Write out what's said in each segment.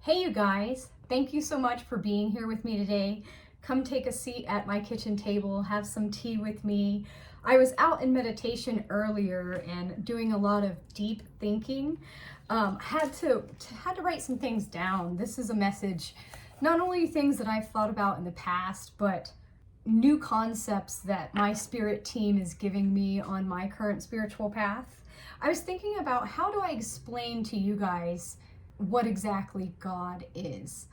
Hey you guys, thank you so much for being here with me today. Come take a seat at my kitchen table, have some tea with me. I was out in meditation earlier and doing a lot of deep thinking. Had to write some things down. This is a message, not only things that I've thought about in the past, but new concepts that my spirit team is giving me on my current spiritual path. I was thinking about how do I explain to you guys what exactly God is.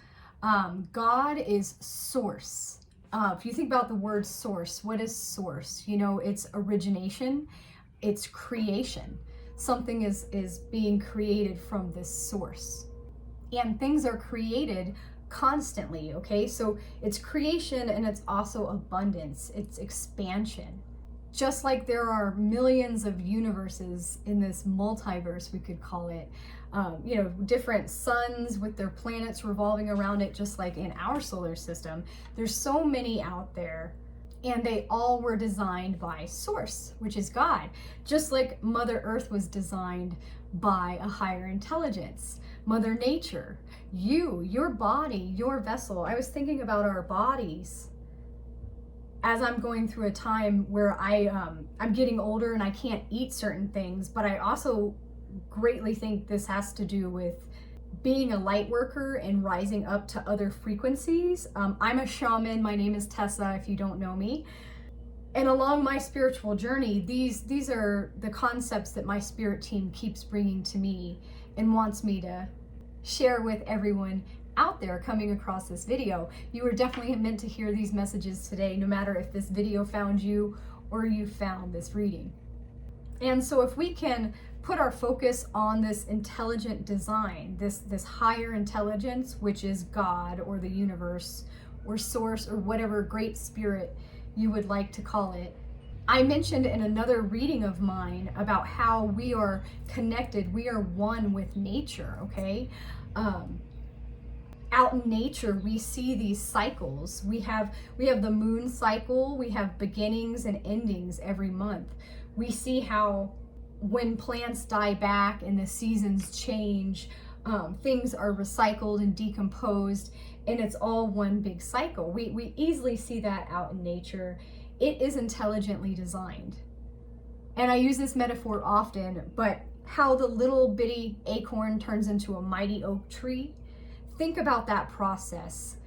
God is source. If you think about the word source, what is source? You know, it's origination, it's creation. Something is being created from this source. And things are created constantly, okay? So it's creation and it's also abundance, it's expansion. Just like there are millions of universes in this multiverse, we could call it, different suns with their planets revolving around it, just like in our solar system. There's so many out there, and they all were designed by Source, which is God. Just like Mother Earth was designed by a higher intelligence. Mother Nature, your body, your vessel. I was thinking about our bodies as I'm going through a time where I'm getting older and I can't eat certain things, but I also greatly think this has to do with being a light worker and rising up to other frequencies. I'm a shaman. My name is Tessa, if you don't know me. And along my spiritual journey, these are the concepts that my spirit team keeps bringing to me and wants me to share with everyone out there coming across this video. You are definitely meant to hear these messages today, no matter if this video found you or you found this reading. And so if we can put our focus on this intelligent design, this higher intelligence, which is God or the universe or source or whatever great spirit you would like to call it. I mentioned in another reading of mine about how we are connected, we are one with nature, okay? Out in nature, we see these cycles. We have the moon cycle, we have beginnings and endings every month. We see how when plants die back and the seasons change, things are recycled and decomposed, and it's all one big cycle. We easily see that out in nature. It is intelligently designed. And I use this metaphor often, but how the little bitty acorn turns into a mighty oak tree. Think about that process.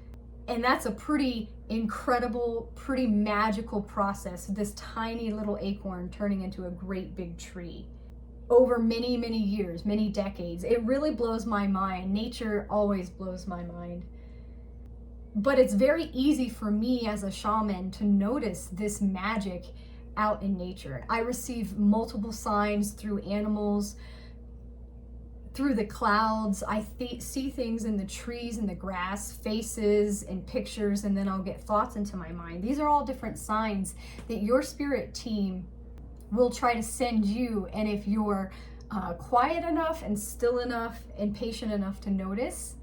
And that's a pretty incredible, pretty magical process, this tiny little acorn turning into a great big tree over many, many years, many decades. It really blows my mind. Nature always blows my mind. But it's very easy for me as a shaman to notice this magic out in nature. I receive multiple signs through animals, through the clouds. I see things in the trees and the grass, faces and pictures, and then I'll get thoughts into my mind. These are all different signs that your spirit team will try to send you. And if you're quiet enough and still enough and patient enough to notice,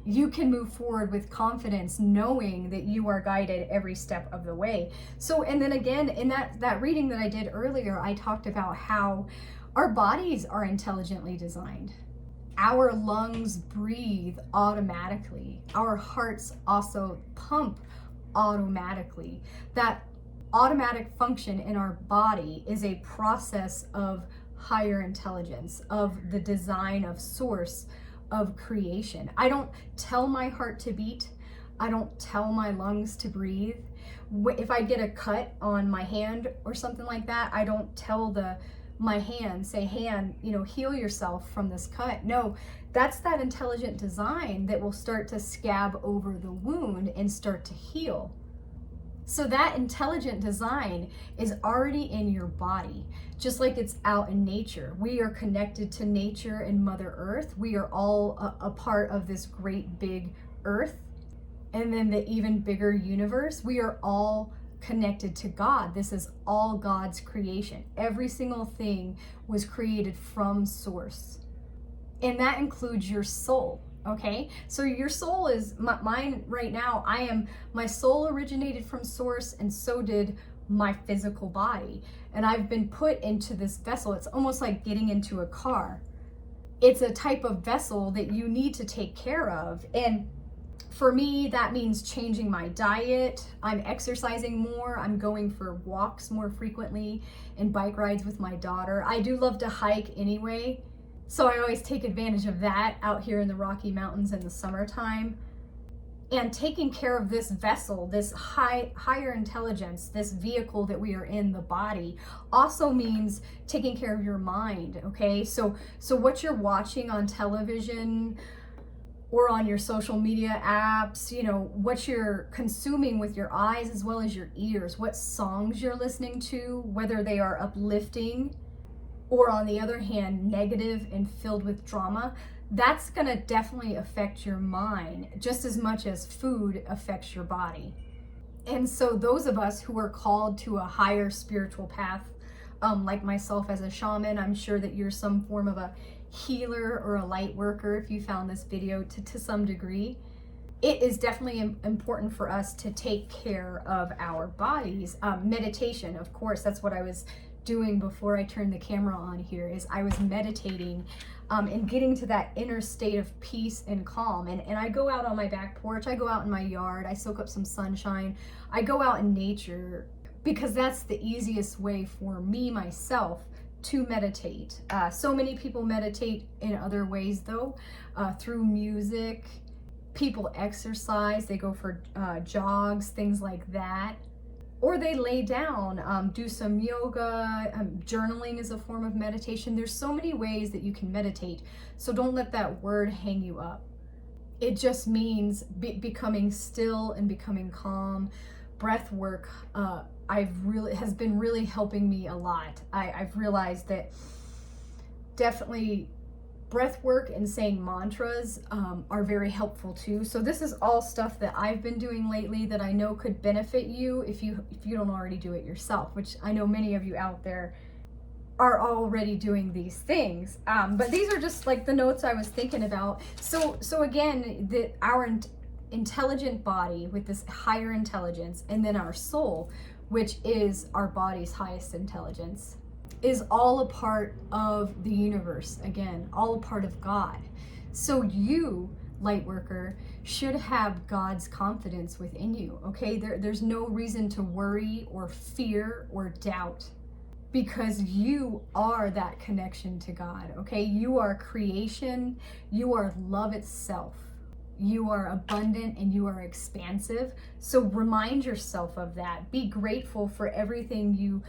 you can move forward with confidence, knowing that you are guided every step of the way. So, and then again, in that reading that I did earlier, I talked about how our bodies are intelligently designed. Our lungs breathe automatically. Our hearts also pump automatically. That automatic function in our body is a process of higher intelligence, of the design of source, of creation. I don't tell my heart to beat. I don't tell my lungs to breathe. If I get a cut on my hand or something like that, I don't tell my hand, say, hand, heal yourself from this cut. No, that's that intelligent design that will start to scab over the wound and start to heal. So that intelligent design is already in your body, just like it's out in nature. We are connected to nature and Mother Earth. We are all a part of this great big earth, and then the even bigger universe. We are all connected to God. This is all God's creation. Every single thing was created from source. And that includes your soul, okay? So your soul is mine right now. My soul originated from source, and so did my physical body. And I've been put into this vessel. It's almost like getting into a car. it's a type of vessel that you need to take care of. And for me, that means changing my diet. I'm exercising more. I'm going for walks more frequently and bike rides with my daughter. I do love to hike anyway, so I always take advantage of that out here in the Rocky Mountains in the summertime. And taking care of this vessel, this higher intelligence, this vehicle that we are in, the body, also means taking care of your mind, okay? So what you're watching on television or on your social media apps, you know, what you're consuming with your eyes as well as your ears, what songs you're listening to, whether they are uplifting or, on the other hand, negative and filled with drama, that's gonna definitely affect your mind just as much as food affects your body. And so those of us who are called to a higher spiritual path, like myself as a shaman, I'm sure that you're some form of a healer or a light worker if you found this video to some degree. It is definitely important for us to take care of our bodies. Meditation, of course, that's what I was doing before I turned the camera on here, is I was meditating and getting to that inner state of peace and calm. And I go out on my back porch, I go out in my yard, I soak up some sunshine, I go out in nature, because that's the easiest way for me, myself, to meditate. So many people meditate in other ways though, through music. People exercise, they go for jogs, things like that. Or they lay down, do some yoga, journaling is a form of meditation. There's so many ways that you can meditate. So don't let that word hang you up. It just means becoming still and becoming calm. Breath work has been really helping me a lot. I've realized that definitely breath work and saying mantras are very helpful too. So this is all stuff that I've been doing lately that I know could benefit you if you don't already do it yourself, which I know many of you out there are already doing these things. But these are just like the notes I was thinking about. So again, our intelligent body with this higher intelligence, and then our soul, which is our body's highest intelligence, is all a part of the universe, again, all a part of God. So you, light worker, should have God's confidence within you, okay? There's no reason to worry or fear or doubt, because you are that connection to God, okay? You are creation, you are love itself. You are abundant and you are expansive. So remind yourself of that. Be grateful for everything you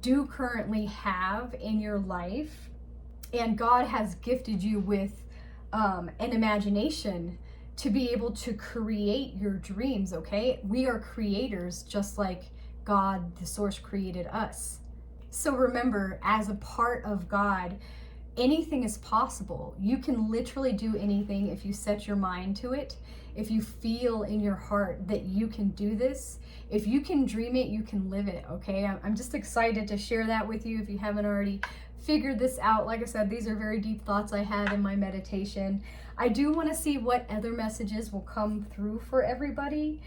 do currently have in your life, and God has gifted you with an imagination to be able to create your dreams, okay? We are creators just like God, the source, created us. So remember, as a part of God, anything is possible. You can literally do anything if you set your mind to it. If you feel in your heart that you can do this, if you can dream it, you can live it, okay? I'm just excited to share that with you if you haven't already figured this out. Like I said, these are very deep thoughts I had in my meditation. I do want to see what other messages will come through for everybody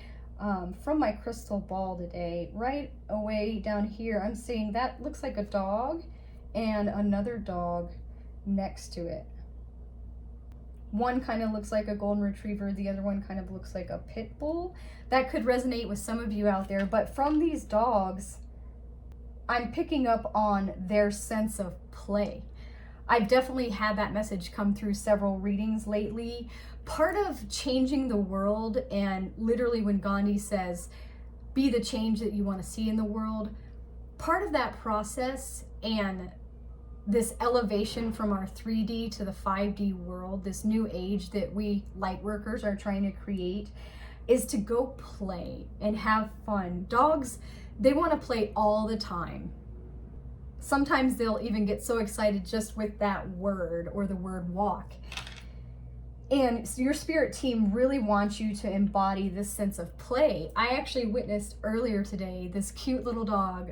from my crystal ball today. Right away down here, I'm seeing that looks like a dog and another dog next to it. One kind of looks like a golden retriever, the other one kind of looks like a pit bull. That could resonate with some of you out there, but from these dogs, I'm picking up on their sense of play. I've definitely had that message come through several readings lately. Part of changing the world, and literally when Gandhi says, be the change that you want to see in the world, part of that process and this elevation from our 3D to the 5D world, this new age that we light workers are trying to create, is to go play and have fun. Dogs, they want to play all the time. Sometimes they'll even get so excited just with that word or the word walk. And so your spirit team really wants you to embody this sense of play. I actually witnessed earlier today this cute little dog.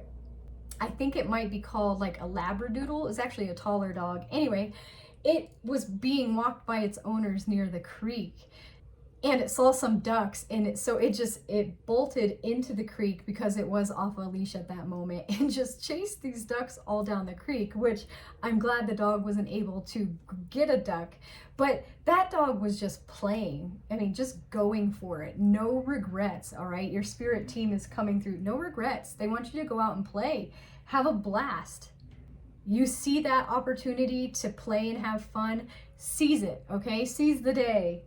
I think it might be called like a Labradoodle. It's actually a taller dog. Anyway, it was being walked by its owners near the creek. and it saw some ducks, and it bolted into the creek because it was off a leash at that moment, and just chased these ducks all down the creek, which I'm glad the dog wasn't able to get a duck. But that dog was just playing. I mean, just going for it. No regrets, all right? Your spirit team is coming through. No regrets. They want you to go out and play. Have a blast. You see that opportunity to play and have fun, seize it, okay? Seize the day.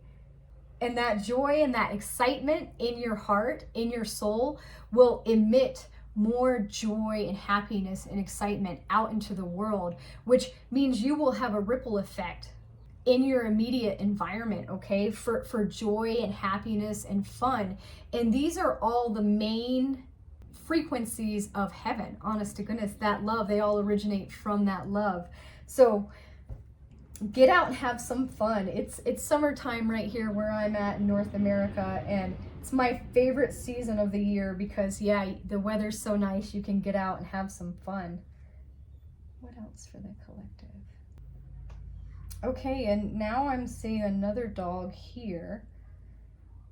And that joy and that excitement in your heart, in your soul, will emit more joy and happiness and excitement out into the world, which means you will have a ripple effect in your immediate environment, okay, for joy and happiness and fun. And these are all the main frequencies of heaven. Honest to goodness, that love, they all originate from that love. So get out and have some fun. It's summertime right here where I'm at in North America, and it's my favorite season of the year because, yeah, the weather's so nice, you can get out and have some fun. What else for the collective? Okay, and now I'm seeing another dog here.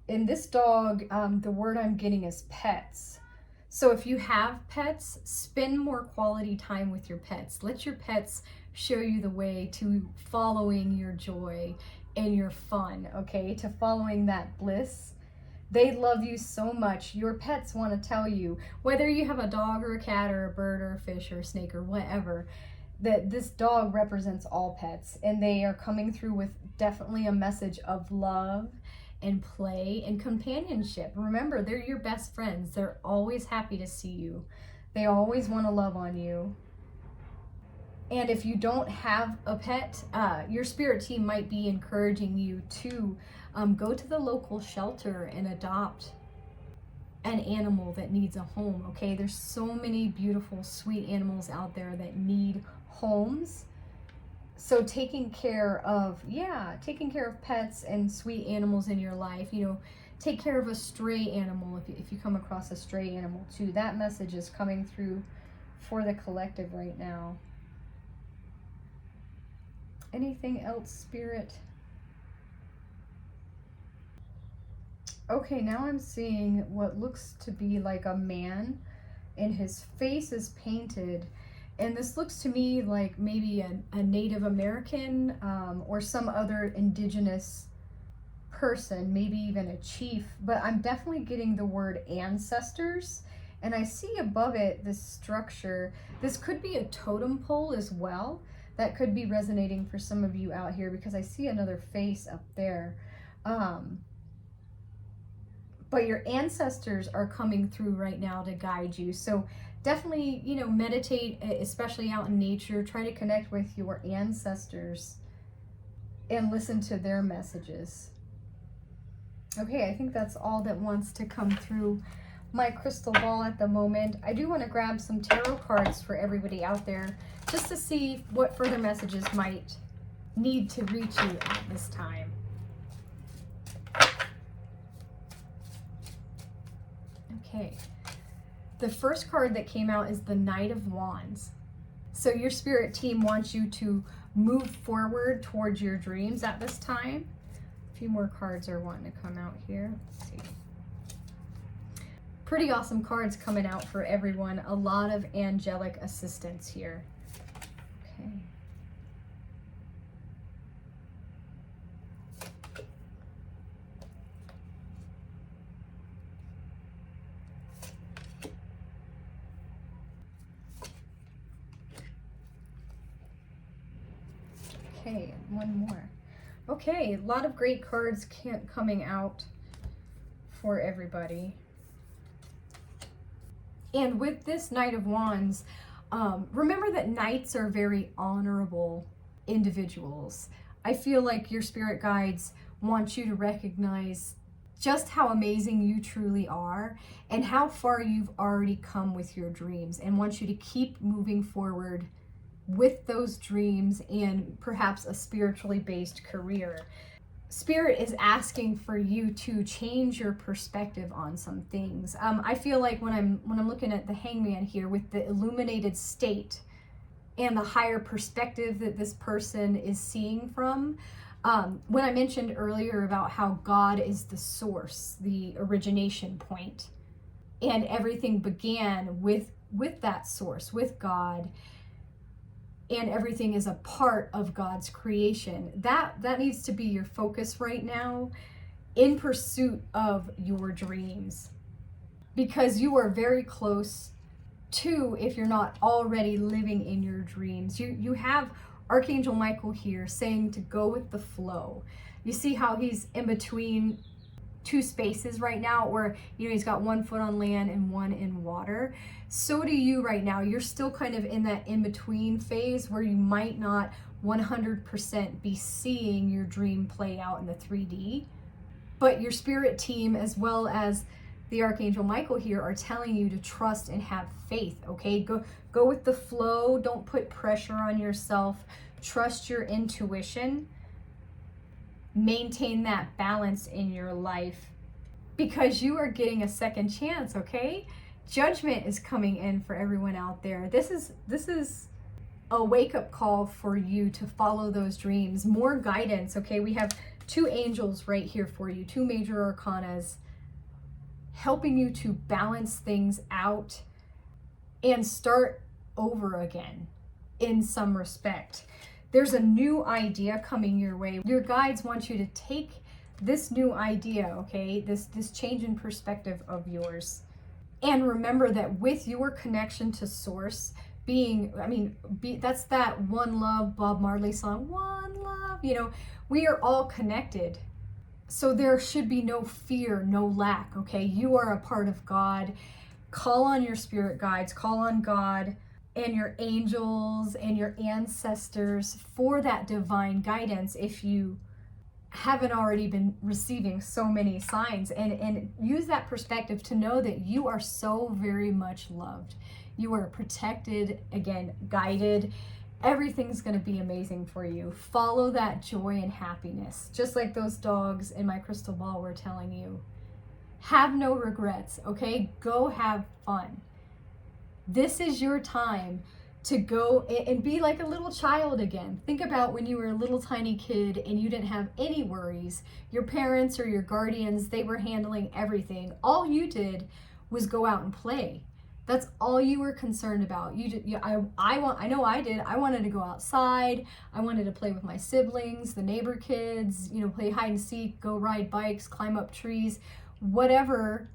And this dog, the word I'm getting is pets. So if you have pets, spend more quality time with your pets. Let your pets show you the way to following your joy and your fun, okay? To following that bliss. They love you so much. Your pets want to tell you, whether you have a dog or a cat or a bird or a fish or a snake or whatever, that this dog represents all pets, and they are coming through with definitely a message of love and play and companionship. Remember, they're your best friends. They're always happy to see you. They always want to love on you. And if you don't have a pet, your spirit team might be encouraging you to go to the local shelter and adopt an animal that needs a home, okay? There's so many beautiful, sweet animals out there that need homes. So taking care of pets and sweet animals in your life, you know, take care of a stray animal if you come across a stray animal too. That message is coming through for the collective right now. Anything else, Spirit? Okay, now I'm seeing what looks to be like a man, and his face is painted. And this looks to me like maybe a Native American or some other indigenous person, maybe even a chief. But I'm definitely getting the word ancestors. And I see above it this structure. This could be a totem pole as well. That could be resonating for some of you out here because I see another face up there. But your ancestors are coming through right now to guide you. So definitely, you know, meditate, especially out in nature. Try to connect with your ancestors and listen to their messages. Okay, I think that's all that wants to come through my crystal ball at the moment. I do want to grab some tarot cards for everybody out there just to see what further messages might need to reach you at this time. Okay. The first card that came out is the Knight of Wands. So your spirit team wants you to move forward towards your dreams at this time. A few more cards are wanting to come out here. Let's see. Pretty awesome cards coming out for everyone. A lot of angelic assistance here. Okay. Okay, one more. Okay, a lot of great cards coming out for everybody. And with this Knight of Wands, remember that knights are very honorable individuals. I feel like your spirit guides want you to recognize just how amazing you truly are and how far you've already come with your dreams, and want you to keep moving forward with those dreams and perhaps a spiritually based career. Spirit is asking for you to change your perspective on some things. I feel like when I'm looking at the Hangman here with the illuminated state and the higher perspective that this person is seeing from, When I mentioned earlier about how God is the source, the origination point, and everything began with that source, with God, and everything is a part of God's creation. That needs to be your focus right now in pursuit of your dreams, because you are very close to, if you're not already living in your dreams. You have Archangel Michael here saying to go with the flow. You see how he's in between two spaces right now, where he's got one foot on land and one in water. So do you right now. You're still kind of in that in-between phase where you might not 100% be seeing your dream play out in the 3D, but your spirit team as well as the Archangel Michael here are telling you to trust and have faith. Okay, go with the flow. Don't put pressure on yourself. Trust your intuition. Maintain that balance in your life, because you are getting a second chance. Okay, judgment is coming in for everyone out there. This is a wake-up call for you to follow those dreams. More guidance. Okay, we have two angels right here for you, two major arcanas, helping you to balance things out and start over again in some respect. There's a new idea coming your way. Your guides want you to take this new idea, okay, this change in perspective of yours, and remember that with your connection to source being, that's that One Love Bob Marley song, One Love, we are all connected. So there should be no fear, no lack, okay? You are a part of God. Call on your spirit guides, call on God and your angels and your ancestors for that divine guidance if you haven't already been receiving so many signs, and use that perspective to know that you are so very much loved. You are protected, again, guided. Everything's going to be amazing for you. Follow that joy and happiness, just like those dogs in my crystal ball were telling you. Have no regrets, okay? Go have fun. This is your time to go and be like a little child again. Think about when you were a little tiny kid and you didn't have any worries. Your parents or your guardians, they were handling everything. All you did was go out and play. That's all you were concerned about. I know I did. I wanted to go outside. I wanted to play with my siblings, the neighbor kids, play hide and seek, go ride bikes, climb up trees, whatever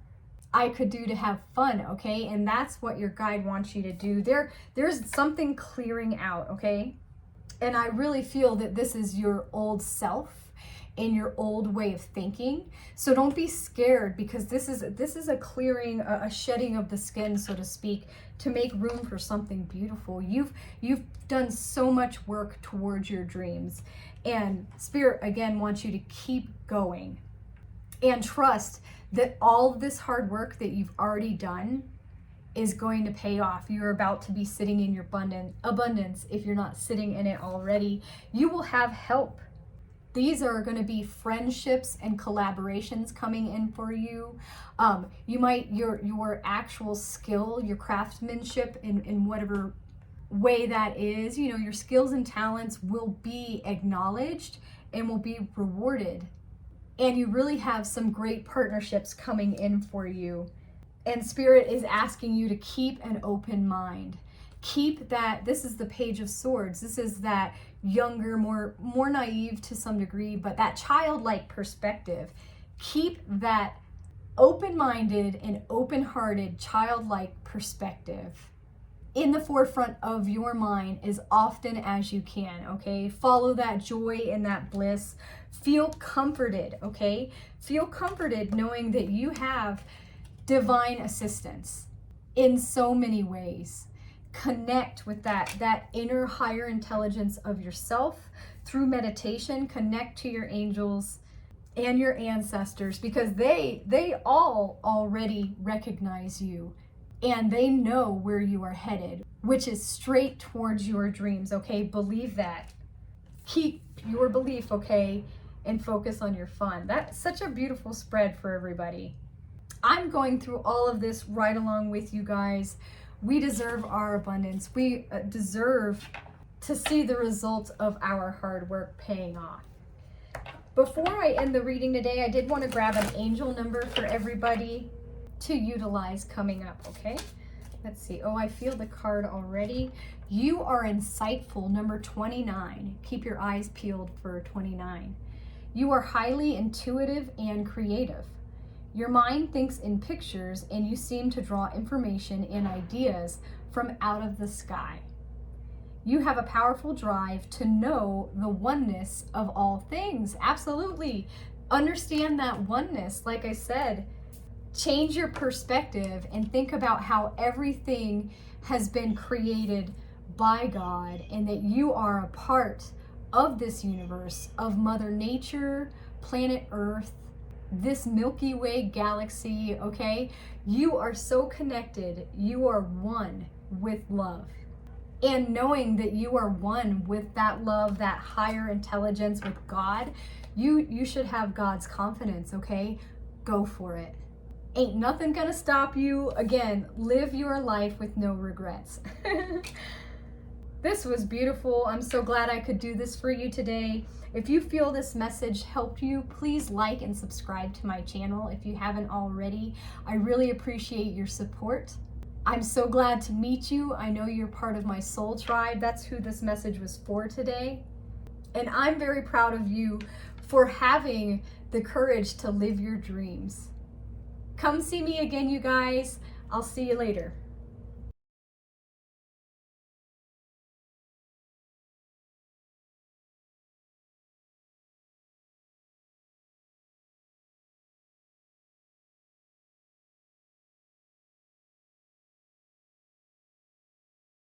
I could do to have fun, okay? And that's what your guide wants you to do. There's something clearing out, okay? And I really feel that this is your old self and your old way of thinking. So don't be scared, because this is a clearing, a shedding of the skin, so to speak, to make room for something beautiful. You've done so much work towards your dreams, and Spirit again wants you to keep going and trust that all of this hard work that you've already done is going to pay off. You're about to be sitting in your abundance if you're not sitting in it already. You will have help. These are going to be friendships and collaborations coming in for you. You might, your actual skill, your craftsmanship in whatever way that is, your skills and talents will be acknowledged and will be rewarded. And you really have some great partnerships coming in for you. And Spirit is asking you to keep an open mind. Keep that, this is the Page of Swords. This is that younger, more naive to some degree, but that childlike perspective. Keep that open-minded and open-hearted childlike perspective in the forefront of your mind as often as you can, okay? Follow that joy and that bliss. Feel comforted, okay? Feel comforted knowing that you have divine assistance in so many ways. Connect with that inner higher intelligence of yourself through meditation. Connect to your angels and your ancestors, because they all already recognize you and they know where you are headed, which is straight towards your dreams, okay? Believe that. Keep your belief, okay? And focus on your fun. That's such a beautiful spread for everybody. I'm going through all of this right along with you guys. We deserve our abundance. We deserve to see the results of our hard work paying off. Before I end the reading today, I did want to grab an angel number for everybody to utilize coming up, okay? Let's see. Oh, I feel the card already. You are insightful, number 29. Keep your eyes peeled for 29. You are highly intuitive and creative. Your mind thinks in pictures, and you seem to draw information and ideas from out of the sky. You have a powerful drive to know the oneness of all things. Absolutely. Understand that oneness. Like I said, change your perspective and think about how everything has been created by God and that you are a part of this universe, of Mother Nature, planet Earth, this Milky Way galaxy, okay? You are so connected. You are one with love. And knowing that you are one with that love, that higher intelligence with God, you should have God's confidence, okay? Go for it. Ain't nothing gonna stop you. Again, live your life with no regrets. This was beautiful. I'm so glad I could do this for you today. If you feel this message helped you, please like and subscribe to my channel if you haven't already. I really appreciate your support. I'm so glad to meet you. I know you're part of my soul tribe. That's who this message was for today. And I'm very proud of you for having the courage to live your dreams. Come see me again, you guys. I'll see you later.